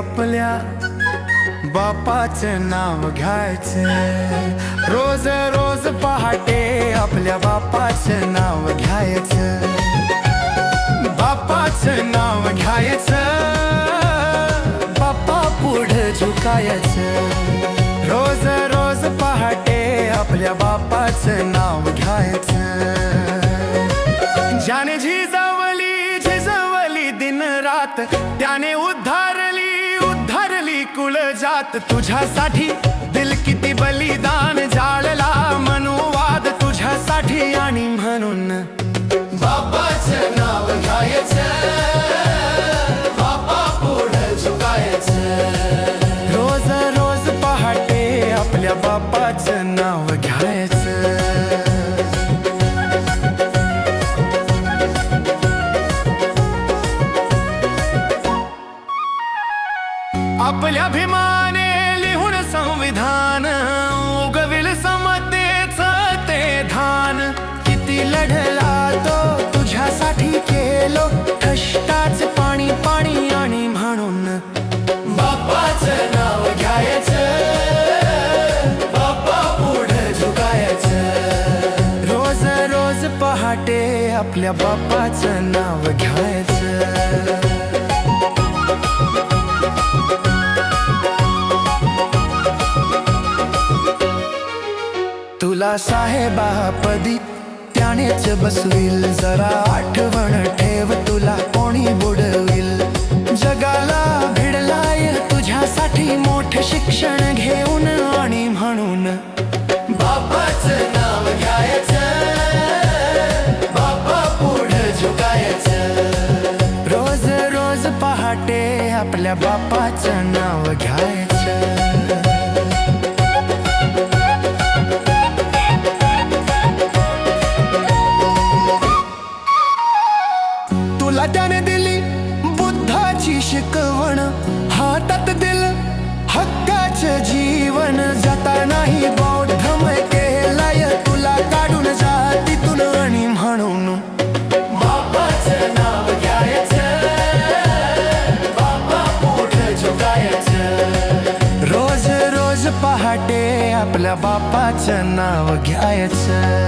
आपल्या बापाचं नाव घ्यायचं. रोज रोज पहाटे आपल्या बापाचं नाव घ्यायचं. बापाचं नाव घ्यायचं, बापा पुढे झुकायचं. रोज रोज पहाटे आपल्या बापाचं नाव घ्यायचं. ज्याने झिजवली दिन रात, त्याने उद्धारली कुळ जात. तुझ्यासाठी दिल किती बलिदान जाळला मनुवाद तुझ्यासाठी. आणि म्हणून बापाचं नाव घ्यायचं, बापा पुढे झुकायचं. रोज रोज पहाटे आपल्या बापाचं नाव घ्यायचं. आपल्या भीमाने लिहून संविधान, उगविल समतेचं ते धान. किती लढला तो तुझ्यासाठी केलो, कष्टाचं पाणी पाणी. आणि म्हणून बापाचं नाव घ्यायचं, बापा पुढे झुकायचं. रोज रोज पहाटे आपल्या बापाचं नाव घ्यायचं. तुला साहेबापदी त्यानेच बसविल. जरा आठवण ठेव, तुला कोणी बुडविल. जगाला भिडलाय तुझ्यासाठी मोठं शिक्षण घेऊन. आणि म्हणून बापाचं नाव घ्यायचं, बापा पुढे झुकायचं. रोज रोज पहाटे आपल्या बापाचं नाव घ्यायचं. तुला त्याने दिली बुद्धाची शिकवण, हातात दिल हक्काचं जीवन. जाता नाही बौद्धमय केलाय तुला काढून जातीतून. आणि म्हणून बापाचं नाव घ्यायचं, बापा पुढे झुकायचं. रोज रोज पहाटे आपल्या बापाचं नाव घ्यायचं.